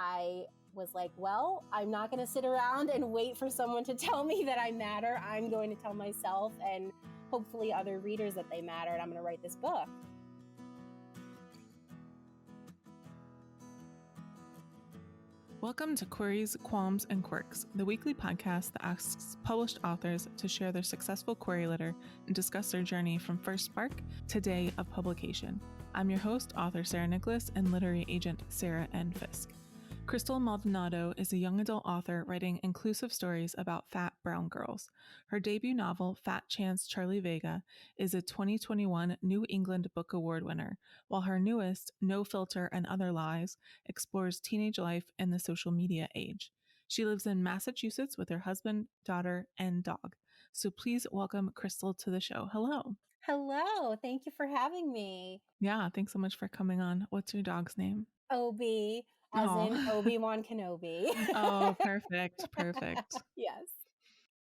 I was like, well, I'm not going to sit around and wait for someone to tell me that I matter. I'm going to tell myself and hopefully other readers that they matter, and I'm going to write this book. Welcome to Queries, Qualms, and Quirks, the weekly podcast that asks published authors to share their successful query letter and discuss their journey from first spark to day of publication. I'm your host, author Sarah Nicolas, and literary agent Sarah N. Fisk. Crystal Maldonado is a young adult author writing inclusive stories about fat brown girls. Her debut novel, Fat Chance Charlie Vega, is a 2021 New England Book Award winner, while her newest, No Filter and Other Lies, explores teenage life in the social media age. She lives in Massachusetts with her husband, daughter, and dog. So please welcome Crystal to the show. Hello. Hello. Thank you for having me. Yeah, thanks so much for coming on. What's your dog's name? Obi, as in Obi-Wan Kenobi. Oh, perfect. Yes.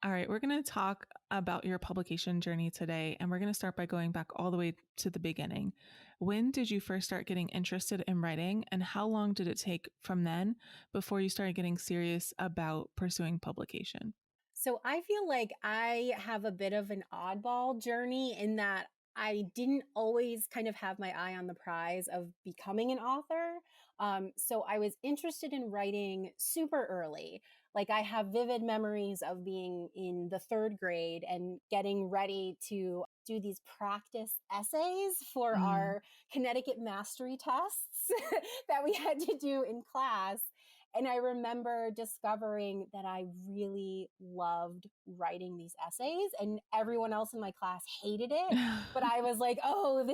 All right, we're going to talk about your publication journey today, and we're going to start by going back all the way to the beginning. When did you first start getting interested in writing, and how long did it take from then before you started getting serious about pursuing publication? So I feel like I have a bit of an oddball journey in that I didn't always kind of have my eye on the prize of becoming an author. So I was interested in writing super early. Like I have vivid memories of being in the third grade and getting ready to do these practice essays for our Connecticut mastery tests that we had to do in class. And I remember discovering that I really loved writing these essays, and everyone else in my class hated it. But I was like, oh,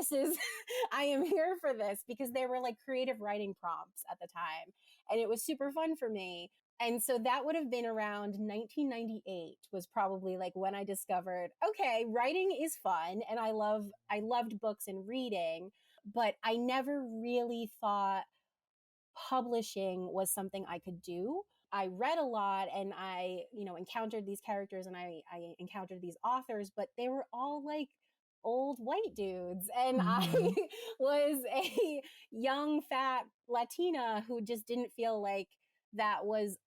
I am here for this, because they were like creative writing prompts at the time. And it was super fun for me. And so that would have been around 1998 was probably like when I discovered, okay, writing is fun. And I loved books and reading, but I never really thought publishing was something I could do. I read a lot and I, encountered these characters and I encountered these authors, but they were all like old white dudes. And I was a young, fat Latina who just didn't feel like that was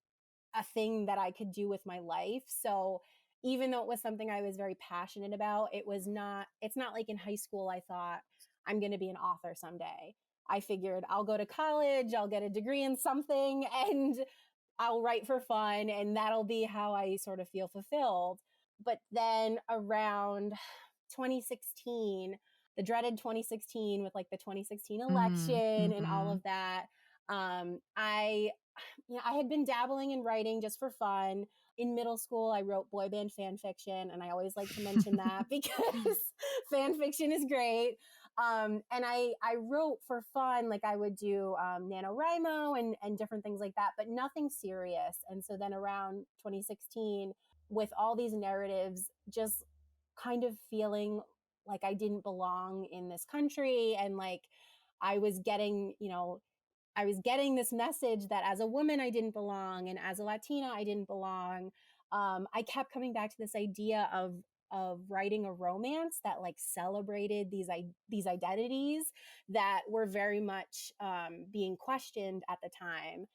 a thing that I could do with my life. So even though it was something I was very passionate about, it's not like in high school I thought I'm going to be an author someday. I figured I'll go to college, I'll get a degree in something, and I'll write for fun, and that'll be how I sort of feel fulfilled. But then around 2016, the dreaded 2016 with like the 2016 election and all of that, I had been dabbling in writing just for fun. In middle school, I wrote boyband fan fiction, and I always like to mention that because fan fiction is great. And I wrote for fun, like I would do NaNoWriMo and different things like that, but nothing serious. And so then around 2016, with all these narratives, just kind of feeling like I didn't belong in this country, and like I was getting this message that as a woman, I didn't belong, and as a Latina, I didn't belong. I kept coming back to this idea of writing a romance that like celebrated these identities that were very much being questioned at the time.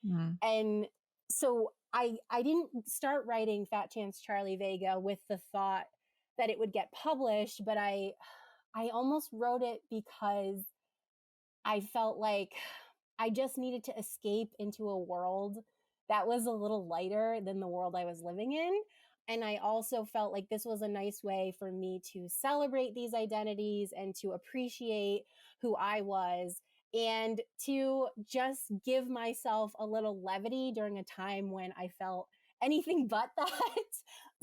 And so I didn't start writing Fat Chance Charlie Vega with the thought that it would get published, but I almost wrote it because I felt like I just needed to escape into a world that was a little lighter than the world I was living in. And I also felt like this was a nice way for me to celebrate these identities and to appreciate who I was and to just give myself a little levity during a time when I felt anything but that.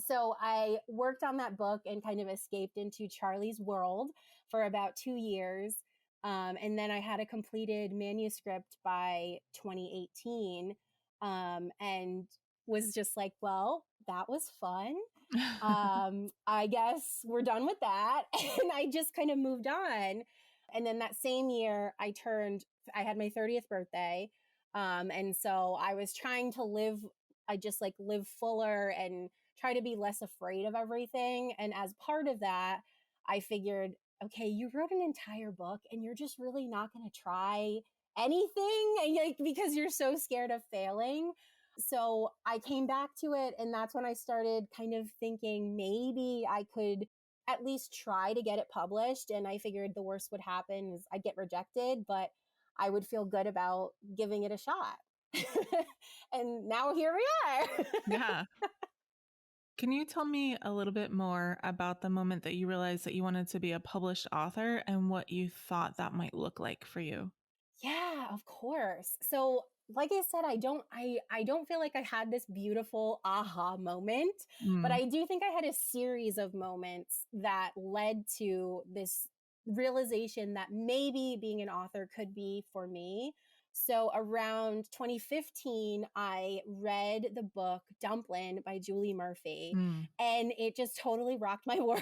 So I worked on that book and kind of escaped into Charlie's world for about 2 years. And then I had a completed manuscript by 2018 and was just like, well, that was fun. I guess we're done with that. And I just kind of moved on. And then that same year I had my 30th birthday. And so I was trying to live fuller and try to be less afraid of everything. And as part of that, I figured, okay, you wrote an entire book and you're just really not going to try anything, and like, because you're so scared of failing. So I came back to it, and that's when I started kind of thinking maybe I could at least try to get it published. And I figured the worst would happen is I'd get rejected, but I would feel good about giving it a shot. And now here we are. Yeah. Can you tell me a little bit more about the moment that you realized that you wanted to be a published author and what you thought that might look like for you? Yeah, of course. So, like I said, I don't feel like I had this beautiful aha moment, but Mm, I do think I had a series of moments that led to this realization that maybe being an author could be for me. So, around 2015, I read the book Dumplin' by Julie Murphy, mm, and it just totally rocked my world.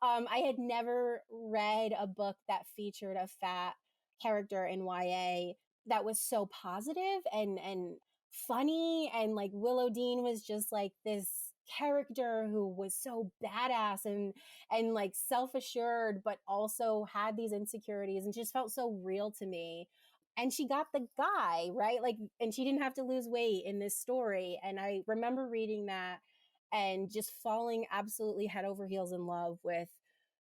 I had never read a book that featured a fat character in YA that was so positive and funny, and like Willow Dean was just like this character who was so badass and like self-assured, but also had these insecurities and just felt so real to me. And she got the guy right, like, and she didn't have to lose weight in this story. And I remember reading that and just falling absolutely head over heels in love with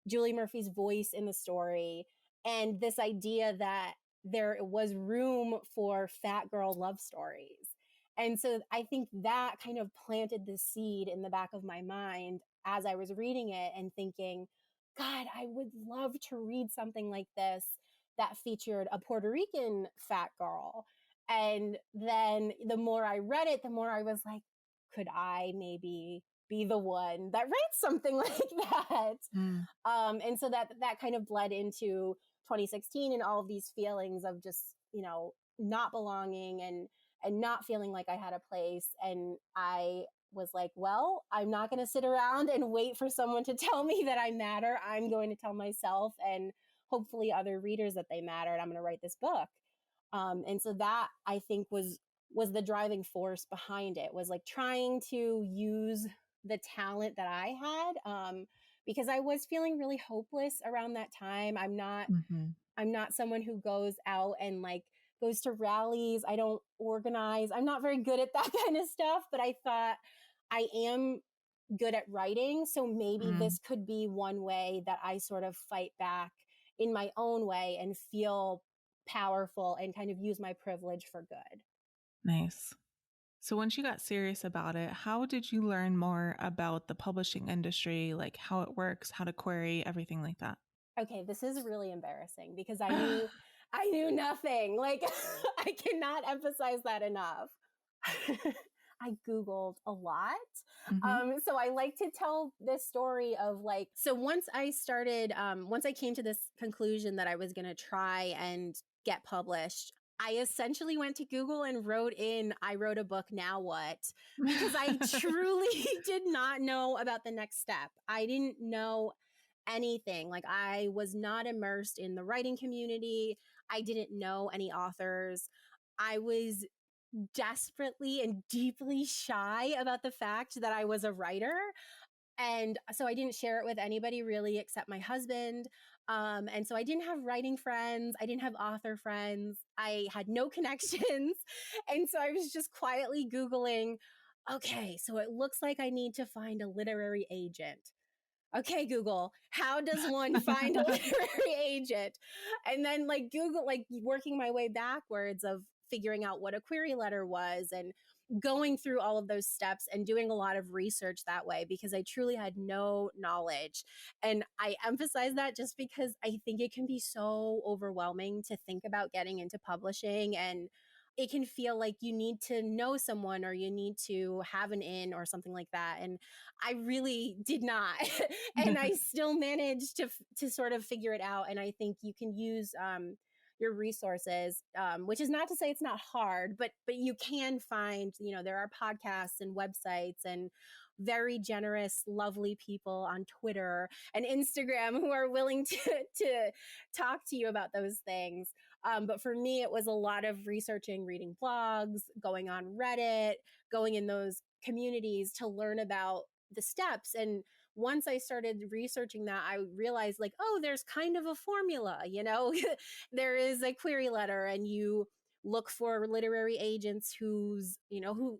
Julie Murphy's voice in the story, and this idea that there was room for fat girl love stories. And so I think that kind of planted the seed in the back of my mind as I was reading it and thinking, God, I would love to read something like this that featured a Puerto Rican fat girl. And then the more I read it, the more I was like, could I maybe be the one that writes something like that? mm. And so that kind of bled into 2016 and all of these feelings of just, not belonging and not feeling like I had a place. And I was like, well, I'm not going to sit around and wait for someone to tell me that I matter. I'm going to tell myself and hopefully other readers that they matter. And I'm going to write this book. And so that, I think, was the driving force behind it, was like trying to use the talent that I had, because I was feeling really hopeless around that time. Mhm. I'm not someone who goes out and like goes to rallies. I don't organize. I'm not very good at that kind of stuff, but I thought I am good at writing. So maybe Mm, this could be one way that I sort of fight back in my own way and feel powerful and kind of use my privilege for good. nice. So once you got serious about it, how did you learn more about the publishing industry, like how it works, how to query, everything like that? Okay, this is really embarrassing because I knew nothing. Like I cannot emphasize that enough. I Googled a lot. Hmm. So I like to tell this story of like, so once I came to this conclusion that I was going to try and get published, I essentially went to Google and I wrote a book, now what? Because I truly did not know about the next step. I didn't know anything. Like, I was not immersed in the writing community. I didn't know any authors. I was desperately and deeply shy about the fact that I was a writer. And so I didn't share it with anybody really except my husband. And so I didn't have writing friends. I didn't have author friends. I had no connections. And so I was just quietly Googling, okay, so it looks like I need to find a literary agent. Okay, Google, how does one find a literary agent? And then like Google, like working my way backwards of figuring out what a query letter was and going through all of those steps and doing a lot of research that way because I truly had no knowledge. And I emphasize that just because I think it can be so overwhelming to think about getting into publishing, and it can feel like you need to know someone or you need to have an in or something like that. And I really did not. And I still managed to sort of figure it out. And I think you can use your resources, which is not to say it's not hard, but you can find, there are podcasts and websites and very generous, lovely people on Twitter and Instagram who are willing to talk to you about those things. But for me, it was a lot of researching, reading blogs, going on Reddit, going in those communities to learn about the steps. And once I started researching that, I realized like, oh, there's kind of a formula, there is a query letter, and you look for literary agents who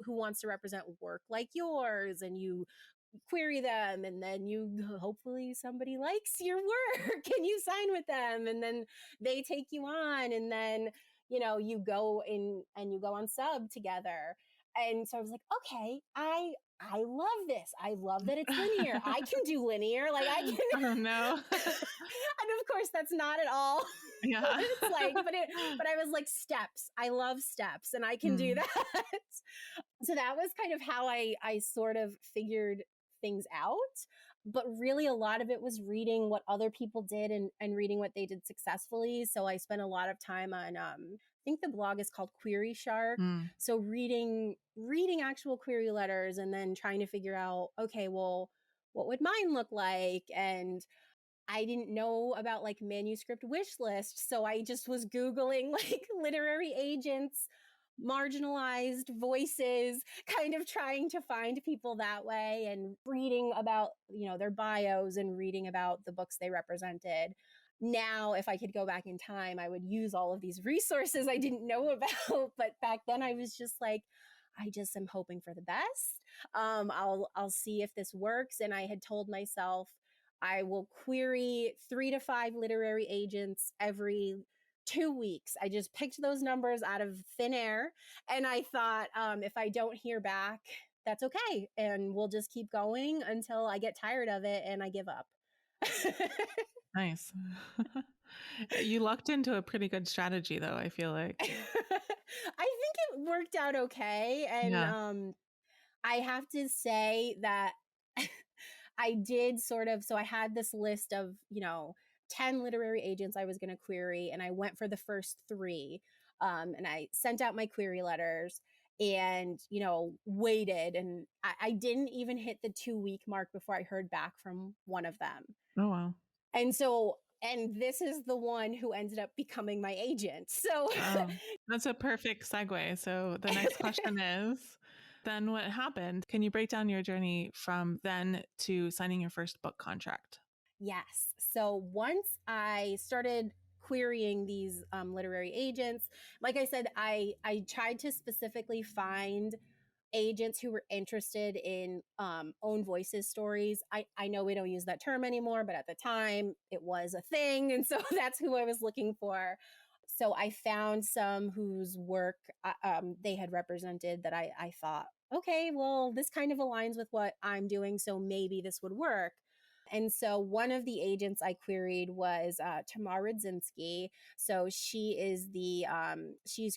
wants to represent work like yours, and you query them, and then hopefully somebody likes your work and you sign with them, and then they take you on, and then you go in and you go on sub together. And so I was like, okay, I love this. I love that it's linear. I can do linear. Like I can. Oh no. And of course that's not at all what Yeah. it's like, but I was like, steps. I love steps, and I can do that. So that was kind of how I sort of figured things out. But really, a lot of it was reading what other people did, and reading what they did successfully. So I spent a lot of time on, I think the blog is called Query Shark. So reading actual query letters, and then trying to figure out, okay, well, what would mine look like? And I didn't know about like manuscript wish list. So I just was Googling like literary agents, marginalized voices, kind of trying to find people that way, and reading about, their bios, and reading about the books they represented. Now, if I could go back in time, I would use all of these resources I didn't know about. But back then I was just like, I just am hoping for the best. I'll see if this works. And I had told myself I will query 3 to 5 literary agents every 2 weeks. I just picked those numbers out of thin air. And I thought, if I don't hear back, that's okay. And we'll just keep going until I get tired of it and I give up. Nice. You lucked into a pretty good strategy, though, I feel like. I think it worked out okay. And I have to say that I did so I had this list of, 10 literary agents I was going to query, and I went for the first 3. And I sent out my query letters and, waited. And I didn't even hit the 2-week mark before I heard back from one of them. Oh, wow. And this is the one who ended up becoming my agent. So that's a perfect segue. So the next question is, then what happened? Can you break down your journey from then to signing your first book contract? Yes. So once I started querying these literary agents, like I said, I tried to specifically find agents who were interested in own voices stories. I know we don't use that term anymore, but at the time it was a thing. And so that's who I was looking for. So I found some whose work they had represented that I thought, okay, well, this kind of aligns with what I'm doing, so maybe this would work. And so one of the agents I queried was Tamar Rudzinski. So she's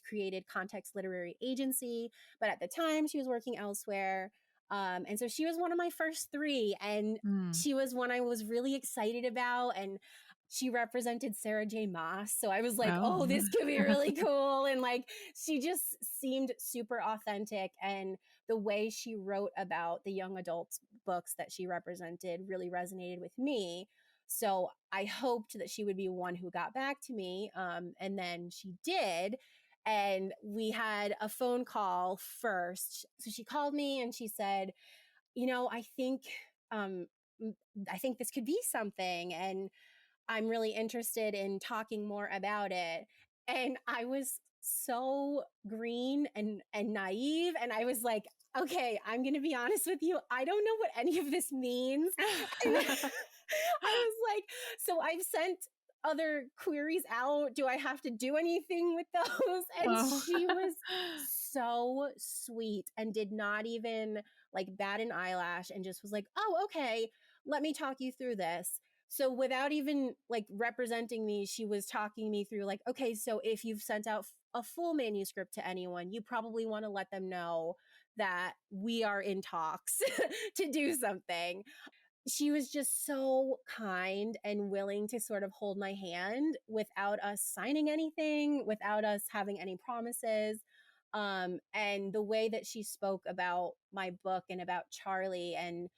created Context Literary Agency, but at the time she was working elsewhere. And so she was one of my first 3, and she was one I was really excited about. And she represented Sarah J. Maas. So I was like, oh, this could be really cool. And like, she just seemed super authentic. And the way she wrote about the young adult books that she represented really resonated with me. So I hoped that she would be one who got back to me. And then she did. And we had a phone call first. So she called me and she said, I think this could be something. And I'm really interested in talking more about it. And I was so green and naive. And I was like, okay, I'm going to be honest with you. I don't know what any of this means. And I was like, so I've sent other queries out. Do I have to do anything with those? And she was so sweet and did not even like bat an eyelash, and just was like, oh, okay, let me talk you through this. So without even like representing me, she was talking me through like, okay, so if you've sent out a full manuscript to anyone, you probably want to let them know that we are in talks to do something. She was just so kind and willing to sort of hold my hand without us signing anything, without us having any promises. And the way that she spoke about my book and about Charlie, and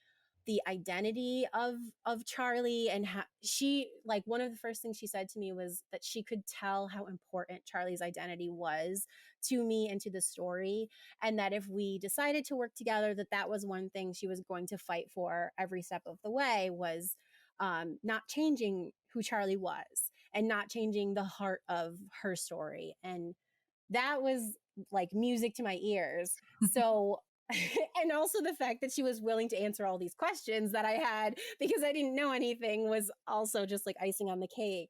the identity of Charlie, and how she, like, one of the first things she said to me was that she could tell how important Charlie's identity was to me and to the story, and that if we decided to work together, that that was one thing she was going to fight for every step of the way, was not changing who Charlie was and not changing the heart of her story. And that was like music to my ears. So, and also the fact that she was willing to answer all these questions that I had because I didn't know anything was also just like icing on the cake.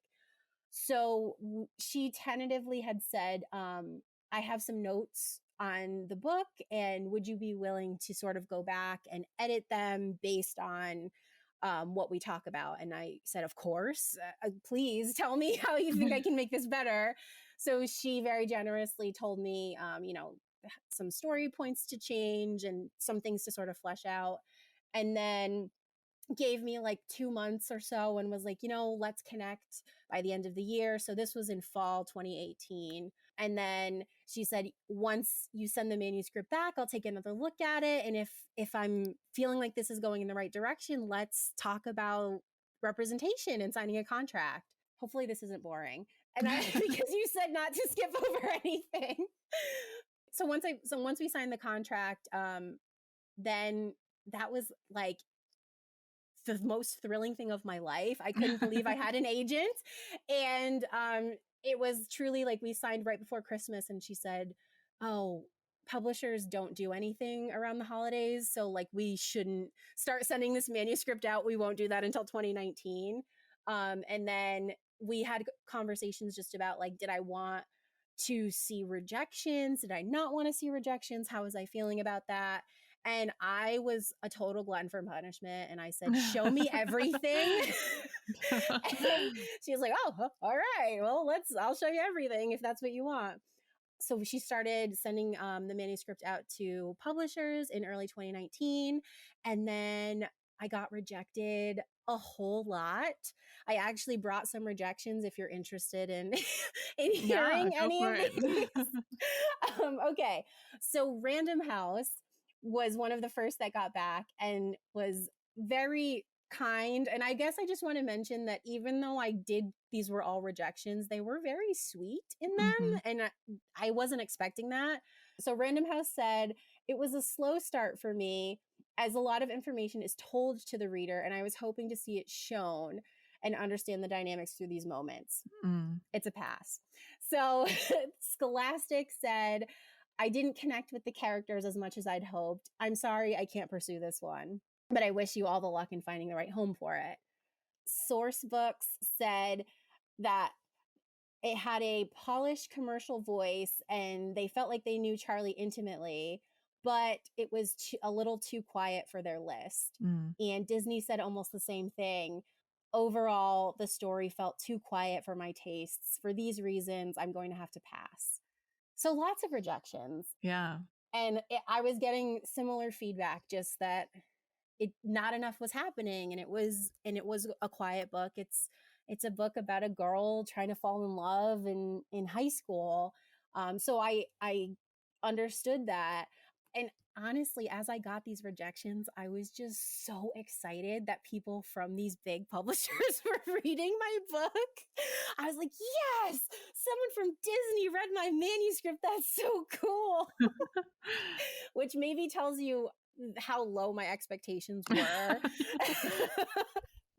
So she tentatively had said, I have some notes on the book, and would you be willing to sort of go back and edit them based on what we talk about? And I said, of course, please tell me how you think I can make this better. So she very generously told me, some story points to change and some things to sort of flesh out. And then gave me like 2 months or so and was like, let's connect by the end of the year. So this was in fall 2018. And then she said, once you send the manuscript back, I'll take another look at it. And if I'm feeling like this is going in the right direction, let's talk about representation and signing a contract. Hopefully this isn't boring. And because you said not to skip over anything. So once we signed the contract, then that was like the most thrilling thing of my life. I couldn't believe I had an agent. And it was truly like we signed right before Christmas, and she said, oh, publishers don't do anything around the holidays, so like we shouldn't start sending this manuscript out. We won't do that until 2019. And then we had conversations just about like, did I want to see rejections? Did I not want to see rejections? How was I feeling about that? And I was a total glutton for punishment. And I said, show me everything. And she was like, oh, all right, well, I'll show you everything if that's what you want. So she started sending the manuscript out to publishers in early 2019. And then I got rejected a whole lot. I actually brought some rejections if you're interested in hearing any of these. Okay. So Random House was one of the first that got back and was very kind. And I guess I just want to mention that even though these were all rejections, they were very sweet in them. And I wasn't expecting that. So Random House said, it was a slow start for me as a lot of information is told to the reader, and I was hoping to see it shown and understand the dynamics through these moments. It's a pass. So Scholastic said, I didn't connect with the characters as much as I'd hoped. I'm sorry I can't pursue this one, but I wish you all the luck in finding the right home for it. Source Books said that it had a polished commercial voice and they felt like they knew Charlie intimately, but it was a little too quiet for their list. And Disney said almost the same thing. Overall, the story felt too quiet for my tastes. For these reasons, I'm going to have to pass. So lots of rejections. Yeah. And I was getting similar feedback, just that not enough was happening. And it was a quiet book. It's a book about a girl trying to fall in love in high school. So I understood that. And honestly, as I got these rejections, I was just so excited that people from these big publishers were reading my book. I was like, yes, someone from Disney read my manuscript. That's so cool. Which maybe tells you how low my expectations were.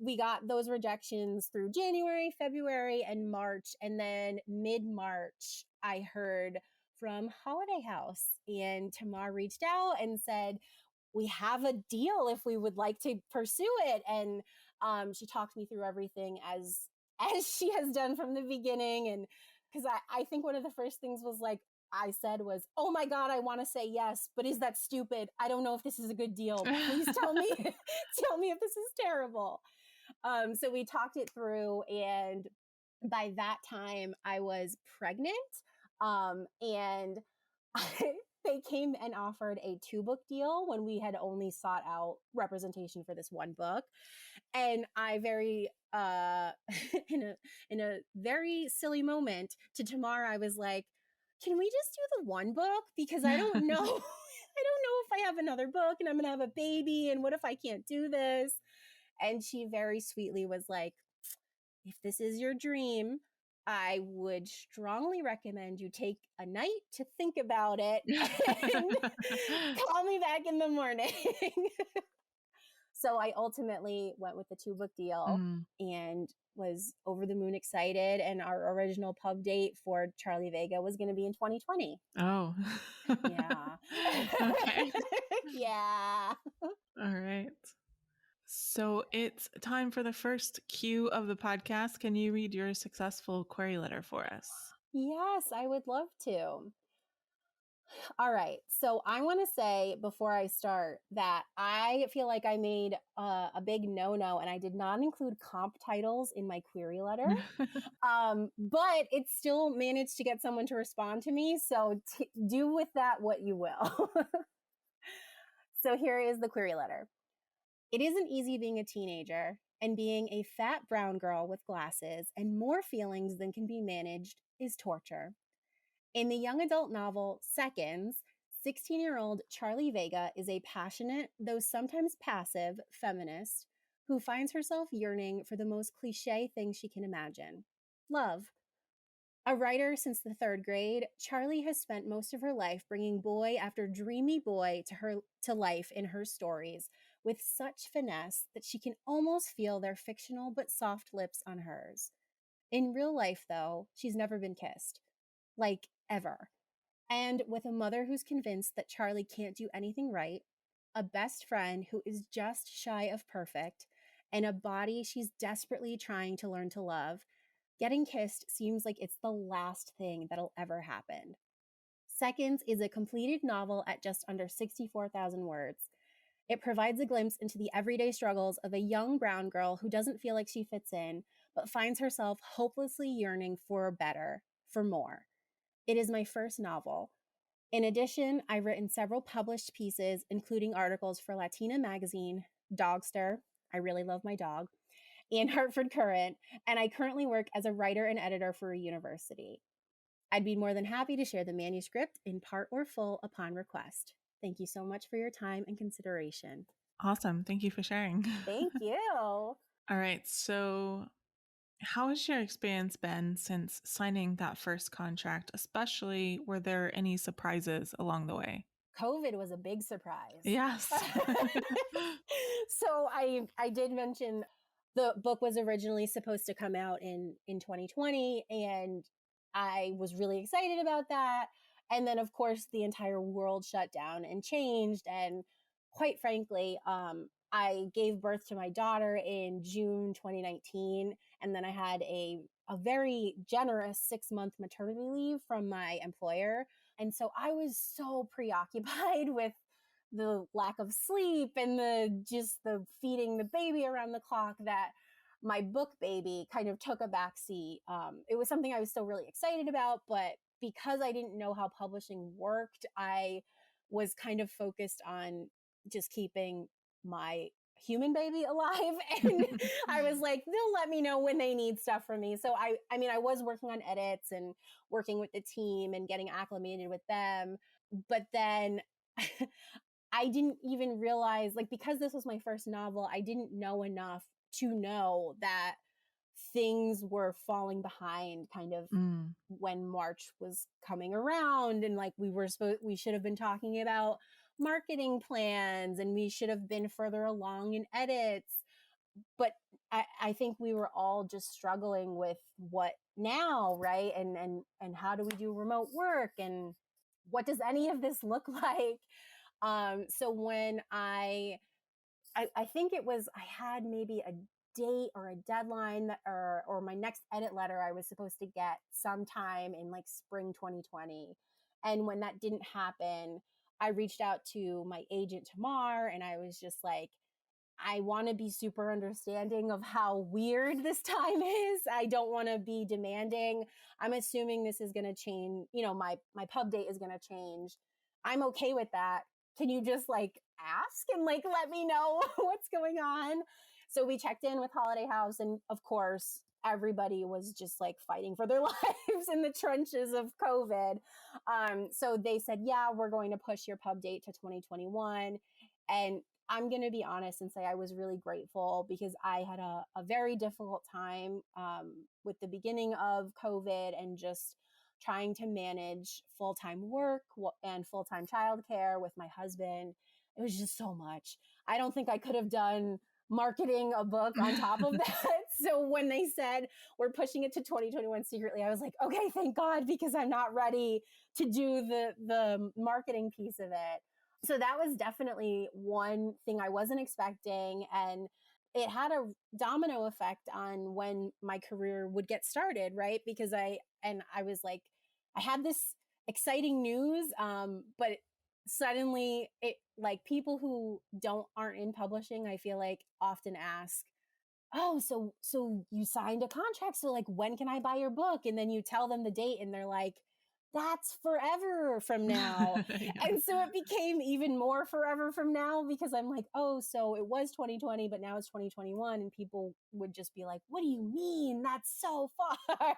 We got those rejections through January, February, and March. And then mid-March, I heard from Holiday House, and Tamar reached out and said, we have a deal if we would like to pursue it. And she talked me through everything as she has done from the beginning. And because I think one of the first things I said was, oh my God, I want to say yes, but is that stupid? I don't know if this is a good deal. Please tell me if this is terrible. So we talked it through, and by that time I was pregnant. And they came and offered a 2-book deal when we had only sought out representation for this one book. And I very, in a very silly moment to Tamar, I was like, can we just do the one book? Because I don't know I don't know if I have another book and I'm going to have a baby. And what if I can't do this? And she very sweetly was like, if this is your dream, I would strongly recommend you take a night to think about it and call me back in the morning. So I ultimately went with the 2-book deal and was over the moon excited. And our original pub date for Charlie Vega was going to be in 2020. Oh. Yeah. Okay. Yeah. All right. So it's time for the first cue of the podcast. Can you read your successful query letter for us? Yes, I would love to. All right. So I want to say before I start that I feel like I made a big no-no and I did not include comp titles in my query letter. But it still managed to get someone to respond to me. So do with that what you will. So here is the query letter. It isn't easy being a teenager, and being a fat brown girl with glasses and more feelings than can be managed is torture. In the young adult novel Seconds, 16-year-old Charlie Vega is a passionate, though sometimes passive, feminist who finds herself yearning for the most cliche thing she can imagine: love. A writer since the 3rd grade, Charlie has spent most of her life bringing boy after dreamy boy to life in her stories with such finesse that she can almost feel their fictional but soft lips on hers. In real life, though, she's never been kissed. Like, ever. And with a mother who's convinced that Charlie can't do anything right, a best friend who is just shy of perfect, and a body she's desperately trying to learn to love, getting kissed seems like it's the last thing that'll ever happen. Seconds is a completed novel at just under 64,000 words. It provides a glimpse into the everyday struggles of a young brown girl who doesn't feel like she fits in, but finds herself hopelessly yearning for better, for more. It is my first novel. In addition, I've written several published pieces, including articles for Latina Magazine, Dogster — I really love my dog — and Hartford Current, and I currently work as a writer and editor for a university. I'd be more than happy to share the manuscript in part or full upon request. Thank you so much for your time and consideration. Awesome. Thank you for sharing. Thank you. All right. So how has your experience been since signing that first contract? Especially, were there any surprises along the way? COVID was a big surprise. Yes. So I did mention the book was originally supposed to come out in 2020, and I was really excited about that. And then, of course, the entire world shut down and changed. And quite frankly, I gave birth to my daughter in June 2019, and then I had a very generous 6-month maternity leave from my employer. And so I was so preoccupied with the lack of sleep and the feeding the baby around the clock that my book baby kind of took a backseat. It was something I was still really excited about, but because I didn't know how publishing worked, I was kind of focused on just keeping my human baby alive. And I was like, they'll let me know when they need stuff from me. So I mean, I was working on edits and working with the team and getting acclimated with them. But then I didn't even realize, like, because this was my first novel, I didn't know enough to know that things were falling behind kind of when March was coming around. And like we should have been talking about marketing plans and we should have been further along in edits. But I think we were all just struggling with what now, right? And how do we do remote work? And what does any of this look like? So when I think it was, I had maybe a date or a deadline or my next edit letter I was supposed to get sometime in like spring 2020. And when that didn't happen, I reached out to my agent Tamar and I was just like, I want to be super understanding of how weird this time is. I don't want to be demanding. I'm assuming this is going to change. You know, my pub date is going to change. I'm okay with that. Can you just like ask and like let me know what's going on? So we checked in with Holiday House, and of course, everybody was just like fighting for their lives in the trenches of COVID. So they said, yeah, we're going to push your pub date to 2021. And I'm going to be honest and say I was really grateful because I had a very difficult time with the beginning of COVID and just trying to manage full-time work and full-time childcare with my husband. It was just so much. I don't think I could have done marketing a book on top of that. So when they said we're pushing it to 2021 secretly, I was like, okay, thank God, because I'm not ready to do the marketing piece of it. So that was definitely one thing I wasn't expecting. And it had a domino effect on when my career would get started, right? Because I was like, I had this exciting news, but suddenly it like people who aren't in publishing, I feel like often ask, oh, so you signed a contract, so like when can I buy your book? And then you tell them the date and they're like, that's forever from now. Yeah. And so it became even more forever from now because I'm like, oh, so it was 2020, but now it's 2021. And people would just be like, what do you mean? That's so far.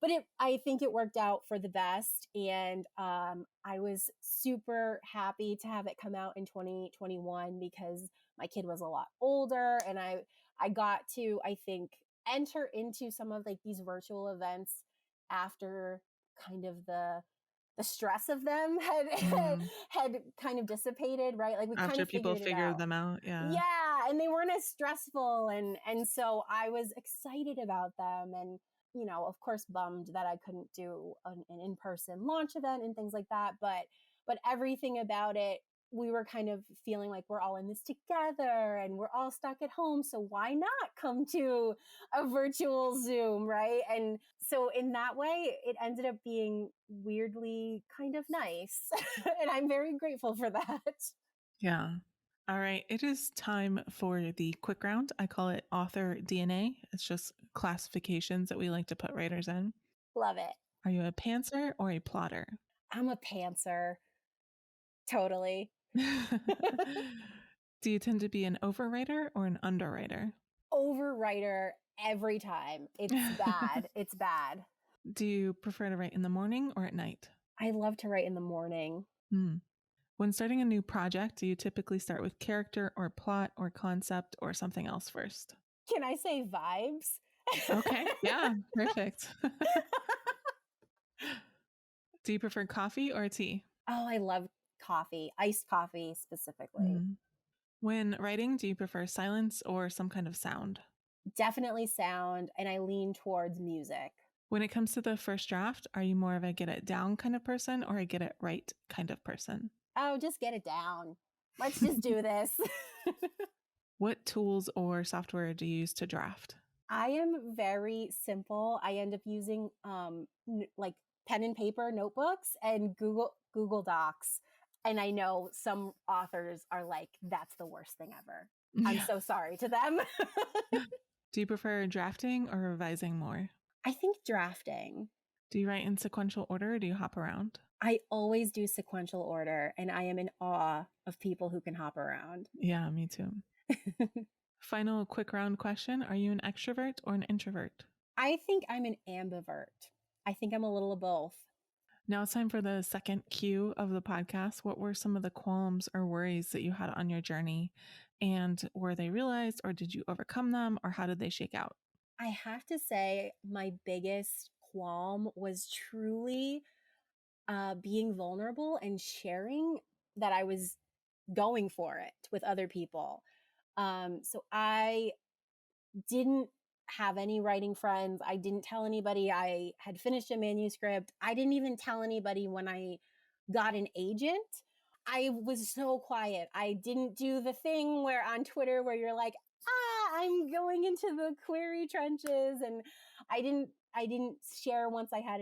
But I think it worked out for the best. And I was super happy to have it come out in 2021 because my kid was a lot older and I got to, I think, enter into some of like these virtual events after kind of the stress of them had kind of dissipated, right? Like we kind After of people figured it figured out. them out. Yeah. Yeah, and they weren't as stressful and so I was excited about them and of course bummed that I couldn't do an in-person launch event and things like that, but everything about it, we were kind of feeling like we're all in this together and we're all stuck at home, so why not come to a virtual Zoom, right? And so in that way, it ended up being weirdly kind of nice. And I'm very grateful for that. Yeah. All right. It is time for the quick round. I call it author DNA. It's just classifications that we like to put writers in. Love it. Are you a pantser or a plotter? I'm a pantser. Totally. Do you tend to be an overwriter or an underwriter? Overwriter every time. It's bad. It's bad. Do you prefer to write in the morning or at night? I love to write in the morning. When starting a new project, do you typically start with character or plot or concept or something else first? Can I say vibes? Okay. Yeah. Perfect. Do you prefer coffee or tea? Oh, I love coffee, iced coffee specifically. When writing, do you prefer silence or some kind of sound? Definitely sound, and I lean towards music. When it comes to the first draft, are you more of a get it down kind of person or a get it right kind of person? Oh, just get it down. Let's just do this. What tools or software do you use to draft? I am very simple. I end up using like pen and paper notebooks and Google Docs. And I know some authors are like, that's the worst thing ever. I'm so sorry to them. Do you prefer drafting or revising more? I think drafting. Do you write in sequential order or do you hop around? I always do sequential order, and I am in awe of people who can hop around. Yeah, me too. Final quick round question. Are you an extrovert or an introvert? I think I'm an ambivert. I think I'm a little of both. Now it's time for the second cue of the podcast. What were some of the qualms or worries that you had on your journey? And were they realized or did you overcome them or how did they shake out? I have to say my biggest qualm was truly being vulnerable and sharing that I was going for it with other people. So I didn't have any writing friends. I didn't tell anybody I had finished a manuscript. I didn't even tell anybody when I got an agent. I was so quiet. I didn't do the thing where on Twitter where you're like, I'm going into the query trenches. And I didn't share once I had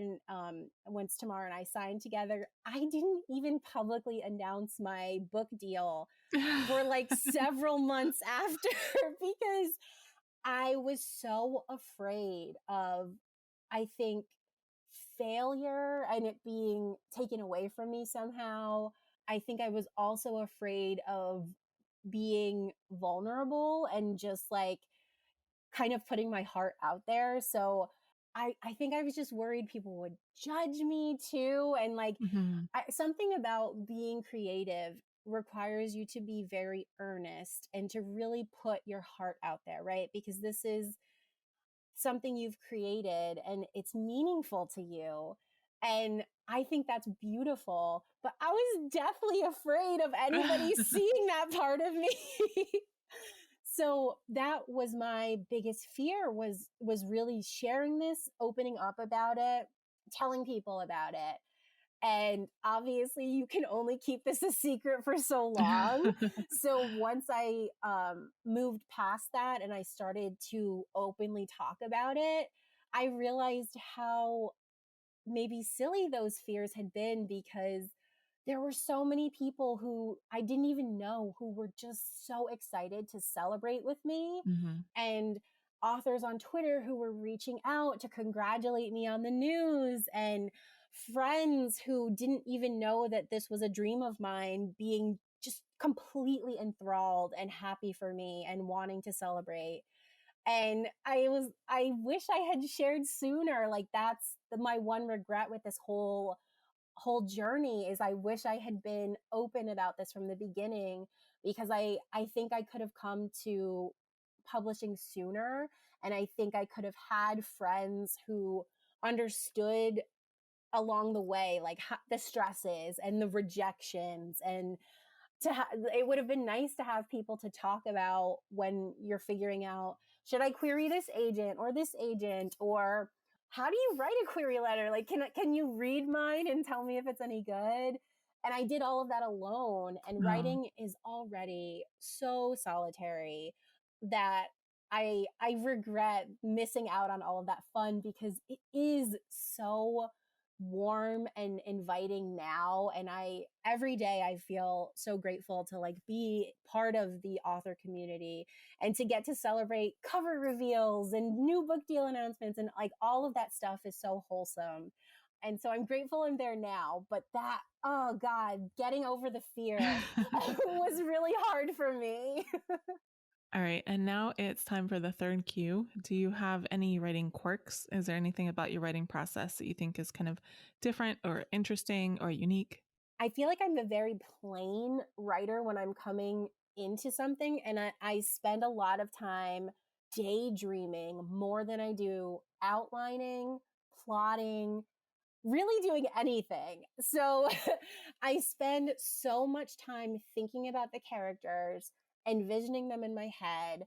once Tamara and I signed together. I didn't even publicly announce my book deal for like several months after because I was so afraid of, I think, failure and it being taken away from me somehow. I think I was also afraid of being vulnerable and just like kind of putting my heart out there. So I think I was just worried people would judge me too. And like Mhm. something about being creative requires you to be very earnest and to really put your heart out there, right? Because this is something you've created and it's meaningful to you. And I think that's beautiful. But I was deathly afraid of anybody seeing that part of me. So that was my biggest fear, was really sharing this, opening up about it, telling people about it. And obviously you can only keep this a secret for so long. So once I moved past that and I started to openly talk about it, I realized how maybe silly those fears had been, because there were so many people who I didn't even know who were just so excited to celebrate with me, Mhm. and authors on Twitter who were reaching out to congratulate me on the news, and friends who didn't even know that this was a dream of mine being just completely enthralled and happy for me and wanting to celebrate. And I wish I had shared sooner. Like that's my one regret with this whole journey, is I wish I had been open about this from the beginning, because I think I could have come to publishing sooner, and I think I could have had friends who understood along the way, like the stresses and the rejections, and it would have been nice to have people to talk about when you're figuring out, should I query this agent, or how do you write a query letter? Like, can you read mine and tell me if it's any good? And I did all of that alone, and Oh. writing is already so solitary that I regret missing out on all of that fun, because it is so warm and inviting now, and I every day I feel so grateful to like be part of the author community, and to get to celebrate cover reveals and new book deal announcements, and like all of that stuff is so wholesome. And so I'm grateful I'm there now, but that, oh god, getting over the fear was really hard for me. All right, and now it's time for the third cue. Do you have any writing quirks? Is there anything about your writing process that you think is kind of different or interesting or unique? I feel like I'm a very plain writer when I'm coming into something, and I spend a lot of time daydreaming more than I do outlining, plotting, really doing anything. So I spend so much time thinking about the characters, envisioning them in my head,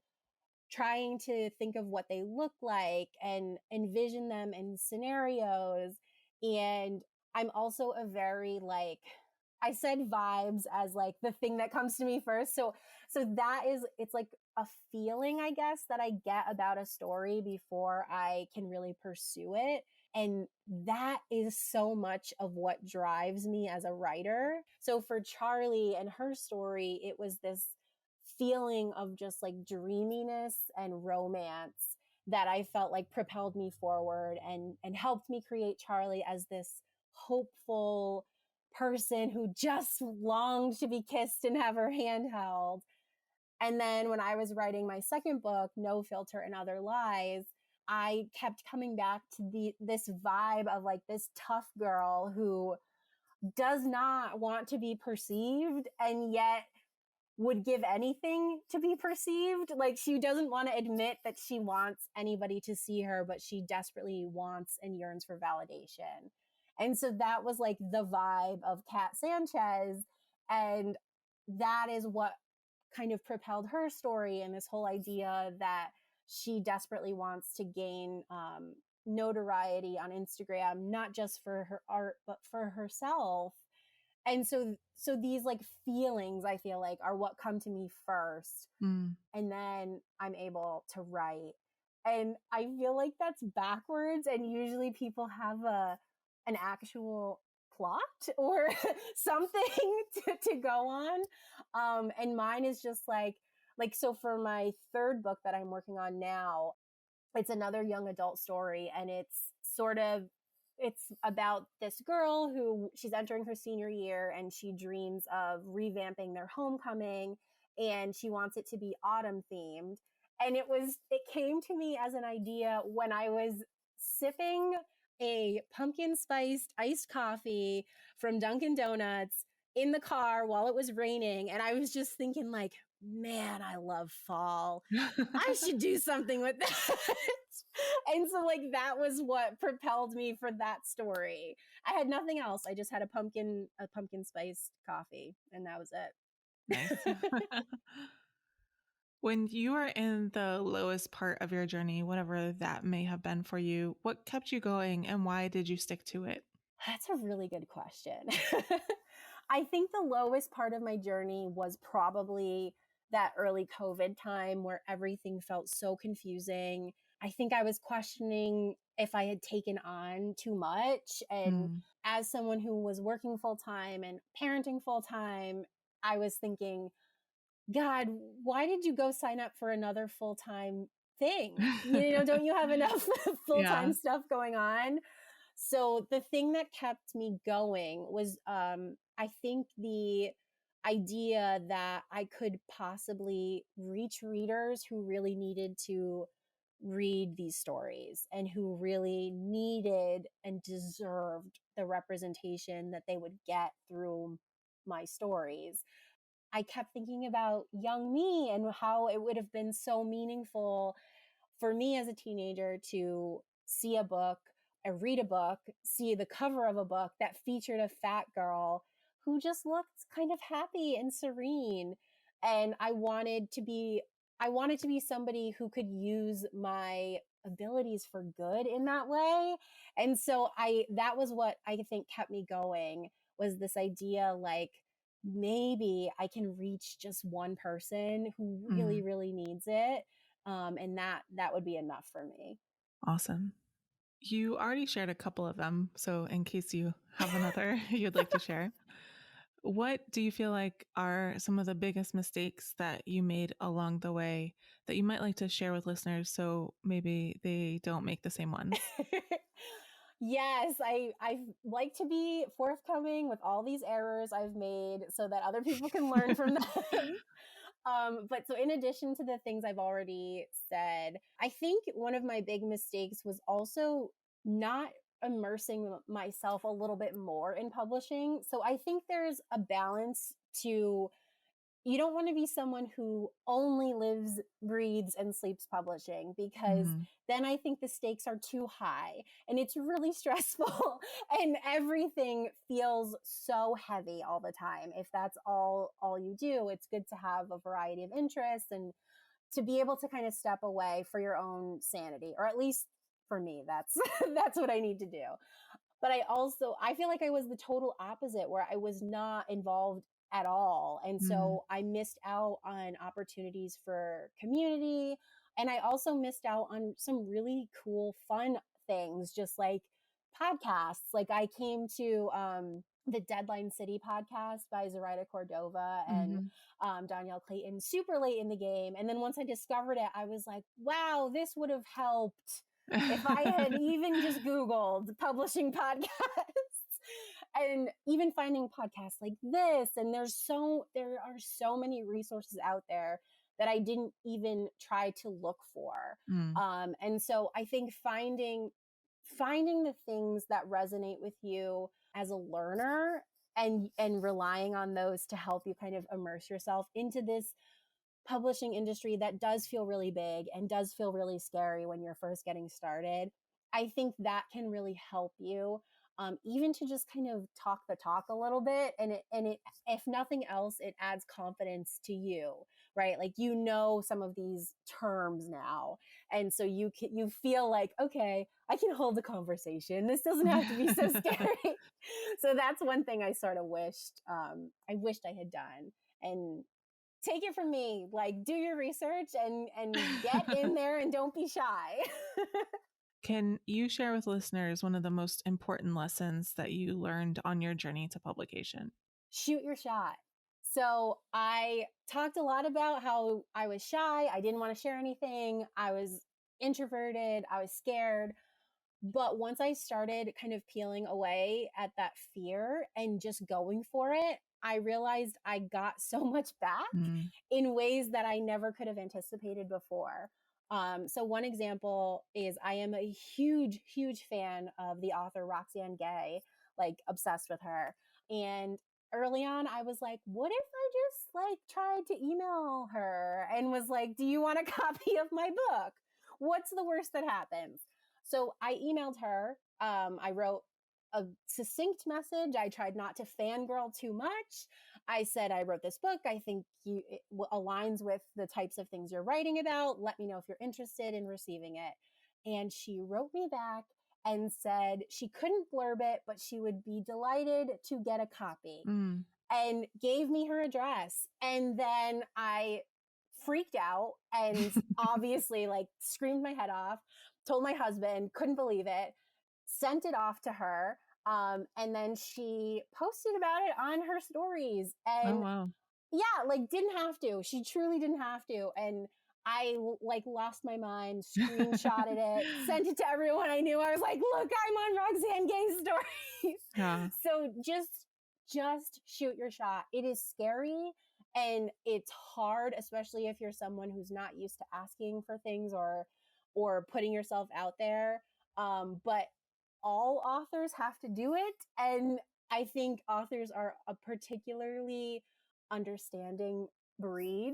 trying to think of what they look like and envision them in scenarios. And I'm also a very like, I said vibes as like the thing that comes to me first. So that is, it's like a feeling, I guess, that I get about a story before I can really pursue it. And that is so much of what drives me as a writer. So for Charlie and her story, it was this feeling of just like dreaminess and romance that I felt like propelled me forward and helped me create Charlie as this hopeful person who just longed to be kissed and have her hand held. And then when I was writing my second book, No Filter and Other Lies, I kept coming back to this vibe of like this tough girl who does not want to be perceived and yet would give anything to be perceived. Like she doesn't want to admit that she wants anybody to see her, but she desperately wants and yearns for validation. And so that was like the vibe of Kat Sanchez. And that is what kind of propelled her story, and this whole idea that she desperately wants to gain notoriety on Instagram, not just for her art, but for herself. And so these like feelings, I feel like, are what come to me first, Mm. and then I'm able to write. And I feel like that's backwards, and usually people have an actual plot or something to go on. And mine is just like so for my third book that I'm working on now, it's another young adult story, and it's about this girl who she's entering her senior year, and she dreams of revamping their homecoming, and she wants it to be autumn themed. And it came to me as an idea when I was sipping a pumpkin spiced iced coffee from Dunkin' Donuts in the car while it was raining. And I was just thinking, like, man, I love fall. I should do something with that. And so, like, that was what propelled me for that story. I had nothing else. I just had a pumpkin spiced coffee, and that was Nice. it. When you are in the lowest part of your journey, whatever that may have been for you, what kept you going and why did you stick to it? That's a really good question. I think the lowest part of my journey was probably that early COVID time where everything felt so confusing. I think I was questioning if I had taken on too much. And Mm. as someone who was working full time and parenting full time, I was thinking, God, why did you go sign up for another full time thing? Don't you have enough full Yeah. time stuff going on? So the thing that kept me going was, I think, the idea that I could possibly reach readers who really needed to read these stories and who really needed and deserved the representation that they would get through my stories. I kept thinking about young me and how it would have been so meaningful for me as a teenager to see a book, read a book, see the cover of a book that featured a fat girl who just looked kind of happy and serene. And I wanted to be somebody who could use my abilities for good in that way. And so that was what I think kept me going, was this idea, like, maybe I can reach just one person who really, Mm. really needs it. And that would be enough for me. Awesome. You already shared a couple of them. So, in case you have another you'd like to share, what do you feel like are some of the biggest mistakes that you made along the way that you might like to share with listeners so maybe they don't make the same ones? Yes, I like to be forthcoming with all these errors I've made so that other people can learn from them. But so in addition to the things I've already said, I think one of my big mistakes was also not immersing myself a little bit more in publishing. So I think there's a balance to, you don't want to be someone who only lives, breathes, and sleeps publishing, because Mm-hmm. then I think the stakes are too high and it's really stressful and everything feels so heavy all the time. If that's all you do, it's good to have a variety of interests and to be able to kind of step away for your own sanity, or at least for me, that's that's what I need to do. But I feel like I was the total opposite, where I was not involved at all. And Mm. so I missed out on opportunities for community. And I also missed out on some really cool, fun things, just like podcasts. Like, I came to the Deadline City podcast by Zoraida Cordova and Mm-hmm. Danielle Clayton super late in the game. And then once I discovered it, I was like, wow, this would have helped if I had even just Googled publishing podcasts. And even finding podcasts like this. And there are so many resources out there that I didn't even try to look for. Mm. And so I think finding the things that resonate with you as a learner, and relying on those to help you kind of immerse yourself into this publishing industry that does feel really big and does feel really scary when you're first getting started. I think that can really help you, even to just kind of talk the talk a little bit. And if nothing else, it adds confidence to you, right? Like, some of these terms now. And so you feel like, okay, I can hold a conversation. This doesn't have to be so scary. So that's one thing I sort of wished I had done. And take it from me, like, do your research and get in there and don't be shy. Can you share with listeners one of the most important lessons that you learned on your journey to publication? Shoot your shot. So I talked a lot about how I was shy, I didn't want to share anything, I was introverted, I was scared. But once I started kind of peeling away at that fear and just going for it, I realized I got so much back Mm. in ways that I never could have anticipated before. So one example is I am a huge, huge fan of the author Roxane Gay, like obsessed with her. And early on, I was like, what if I just like tried to email her and was like, do you want a copy of my book? What's the worst that happens? So I emailed her. I wrote a succinct message. I tried not to fangirl too much. I said, I wrote this book. I think it aligns with the types of things you're writing about. Let me know if you're interested in receiving it. And she wrote me back and said she couldn't blurb it, but she would be delighted to get a copy, Mm. and gave me her address. And then I freaked out and obviously like screamed my head off, told my husband, couldn't believe it, sent it off to her. And then she posted about it on her stories. Oh, And wow. yeah, like didn't have to. She truly didn't have to. And I like lost my mind, screenshotted it, sent it to everyone I knew. I was like, look, I'm on Roxane Gay's stories. Yeah. So just shoot your shot. It is scary and it's hard, especially if you're someone who's not used to asking for things or putting yourself out there. But all authors have to do it. And I think authors are a particularly understanding breed.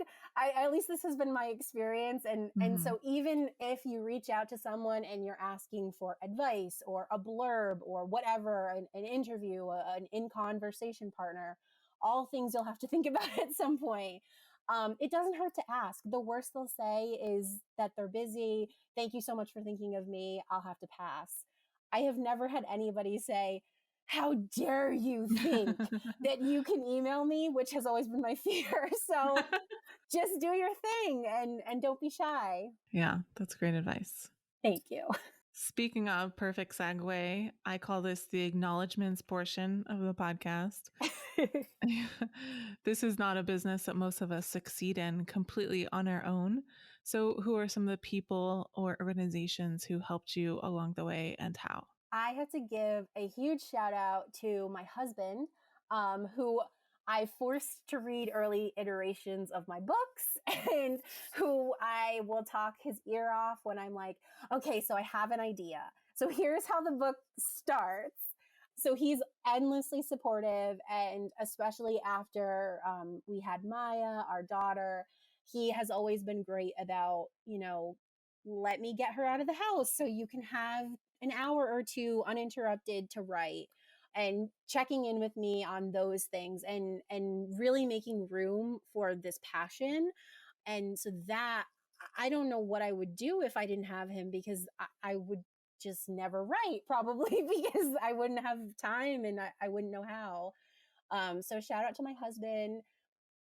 At least this has been my experience. And Mm-hmm. so even if you reach out to someone and you're asking for advice or a blurb or whatever, an interview, an in conversation partner, all things you'll have to think about at some point. It doesn't hurt to ask. The worst they'll say is that they're busy. Thank you so much for thinking of me. I'll have to pass. I have never had anybody say, how dare you think that you can email me, which has always been my fear. So just do your thing and don't be shy. Yeah, that's great advice. Thank you. Speaking of perfect segue, I call this the acknowledgments portion of the podcast. This is not a business that most of us succeed in completely on our own. So, who are some of the people or organizations who helped you along the way and how? I have to give a huge shout out to my husband, who I forced to read early iterations of my books and who I will talk his ear off when I'm like, okay, so I have an idea. So here's how the book starts. So he's endlessly supportive. And especially after we had Maya, our daughter, he has always been great about, let me get her out of the house so you can have an hour or two uninterrupted to write, and checking in with me on those things and really making room for this passion. And so that I don't know what I would do if I didn't have him, because I would just never write probably because I wouldn't have time and I wouldn't know how. So shout out to my husband,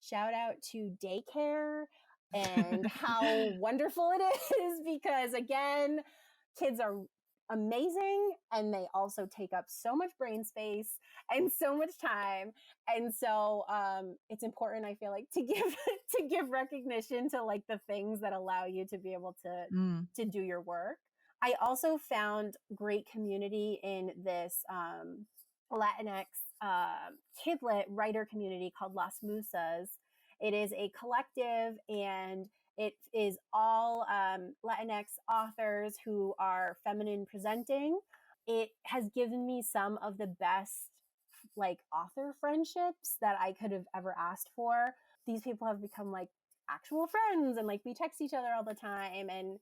shout out to daycare and how wonderful it is, because again, kids are amazing and they also take up so much brain space and so much time. And so it's important, I feel like, to give recognition to like the things that allow you to be able to do your work. I also found great community in this Latinx kidlit writer community called Las Musas. It is a collective and it is all Latinx authors who are feminine presenting. It has given me some of the best like author friendships that I could have ever asked for. These people have become like actual friends and like we text each other all the time, and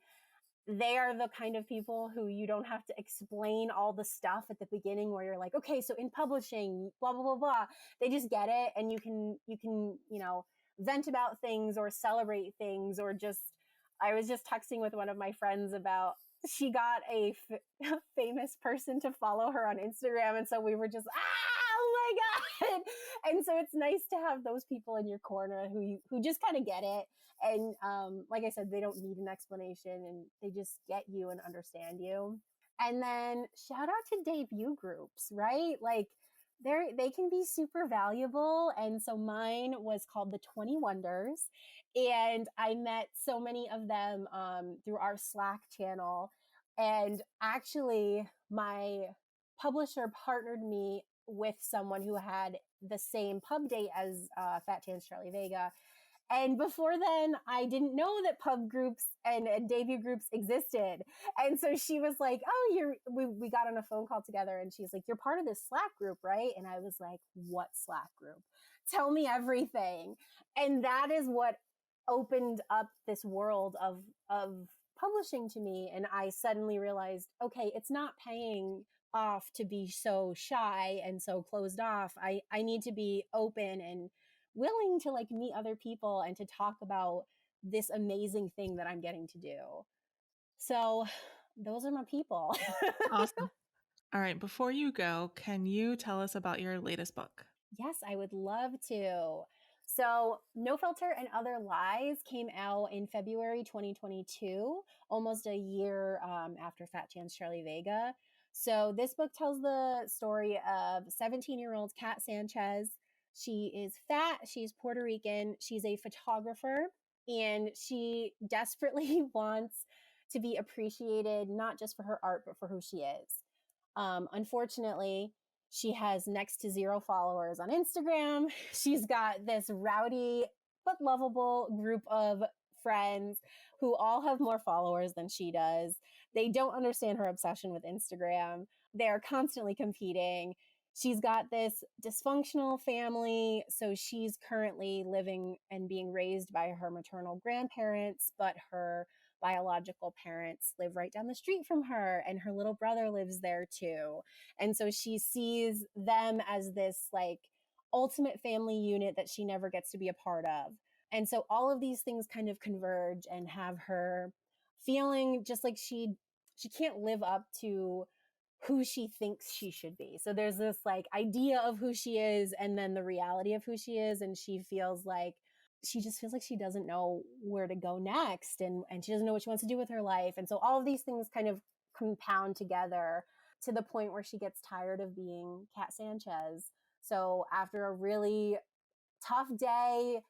they are the kind of people who you don't have to explain all the stuff at the beginning where you're like, okay, so in publishing, blah, blah, blah, blah. They just get it. And you can, vent about things or celebrate things, or just, I was just texting with one of my friends about, she got a famous person to follow her on Instagram. And so we were just, oh my God. And so it's nice to have those people in your corner who just kind of get it. And like I said, they don't need an explanation and they just get you and understand you. And then shout out to debut groups, right? Like they can be super valuable. And so mine was called the 20 Wonders. And I met so many of them through our Slack channel. And actually, my publisher partnered me with someone who had the same pub date as Fat Chance Charlie Vega. And before then, I didn't know that pub groups and debut groups existed. And so she was like, oh, we got on a phone call together, and she's like, you're part of this Slack group, right? And I was like, what Slack group? Tell me everything. And that is what opened up this world of publishing to me. And I suddenly realized, okay, it's not paying off to be so shy and so closed off. I need to be open and willing to like meet other people and to talk about this amazing thing that I'm getting to do. So those are my people. Awesome. All right. Before you go, can you tell us about your latest book? Yes, I would love to. So No Filter and Other Lies came out in February 2022, almost a year after Fat Chance Charlie Vega. So this book tells the story of 17-year-old Kat Sanchez. She is fat, she's Puerto Rican, she's a photographer, and she desperately wants to be appreciated, not just for her art, but for who she is. Unfortunately, she has next to zero followers on Instagram. She's got this rowdy but lovable group of friends who all have more followers than she does. They don't understand her obsession with Instagram. They are constantly competing. She's got this dysfunctional family, so she's currently living and being raised by her maternal grandparents, but her biological parents live right down the street from her, and her little brother lives there too. And so she sees them as this like ultimate family unit that she never gets to be a part of. And so all of these things kind of converge and have her feeling just like she can't live up to who she thinks she should be. So there's this like idea of who she is and then the reality of who she is. And she just feels like she doesn't know where to go next, and she doesn't know what she wants to do with her life. And so all of these things kind of compound together to the point where she gets tired of being Kat Sanchez. So after a really tough day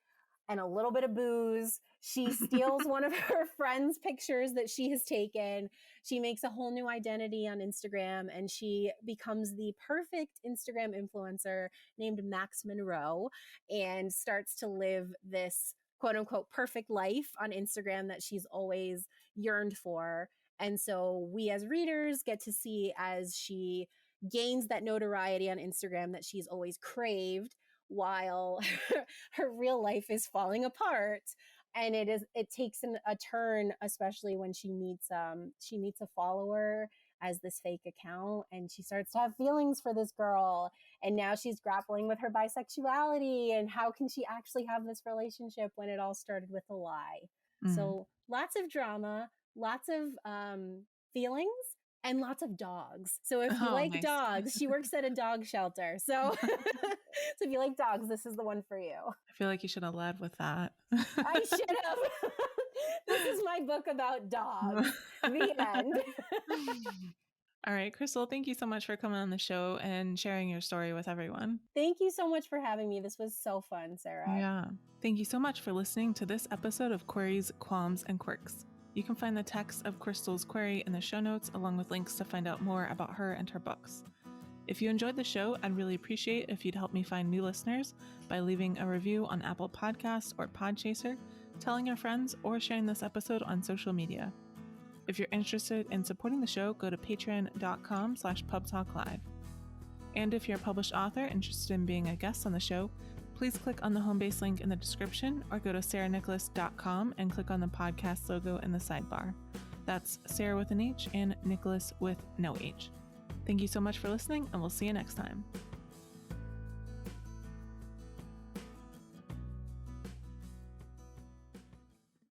and a little bit of booze, she steals one of her friend's pictures that she has taken. She makes a whole new identity on Instagram, and she becomes the perfect Instagram influencer named Max Monroe, and starts to live this quote unquote perfect life on Instagram that she's always yearned for. And so we as readers get to see as she gains that notoriety on Instagram that she's always craved, while her real life is falling apart. And it takes a turn, especially when she meets a follower as this fake account, and she starts to have feelings for this girl. And now she's grappling with her bisexuality and how can she actually have this relationship when it all started with a lie. So lots of drama, lots of feelings, and lots of dogs. So if you like nice. Dogs, she works at a dog shelter. So, so if you like dogs, this is the one for you. I feel like you should have led with that. I should have. This is my book about dogs. The end. All right, Crystal, thank you so much for coming on the show and sharing your story with everyone. Thank you so much for having me. This was so fun, Sarah. Yeah. Thank you so much for listening to this episode of Queries, Qualms, and Quirks. You can find the text of Crystal's query in the show notes, along with links to find out more about her and her books. If you enjoyed the show, I'd really appreciate if you'd help me find new listeners by leaving a review on Apple Podcasts or Podchaser, telling your friends, or sharing this episode on social media. If you're interested in supporting the show, go to patreon.com/pubtalklive. And if you're a published author interested in being a guest on the show, please click on the home base link in the description or go to sarahnicolas.com and click on the podcast logo in the sidebar. That's Sarah with an H and Nicolas with no H. Thank you so much for listening, and we'll see you next time.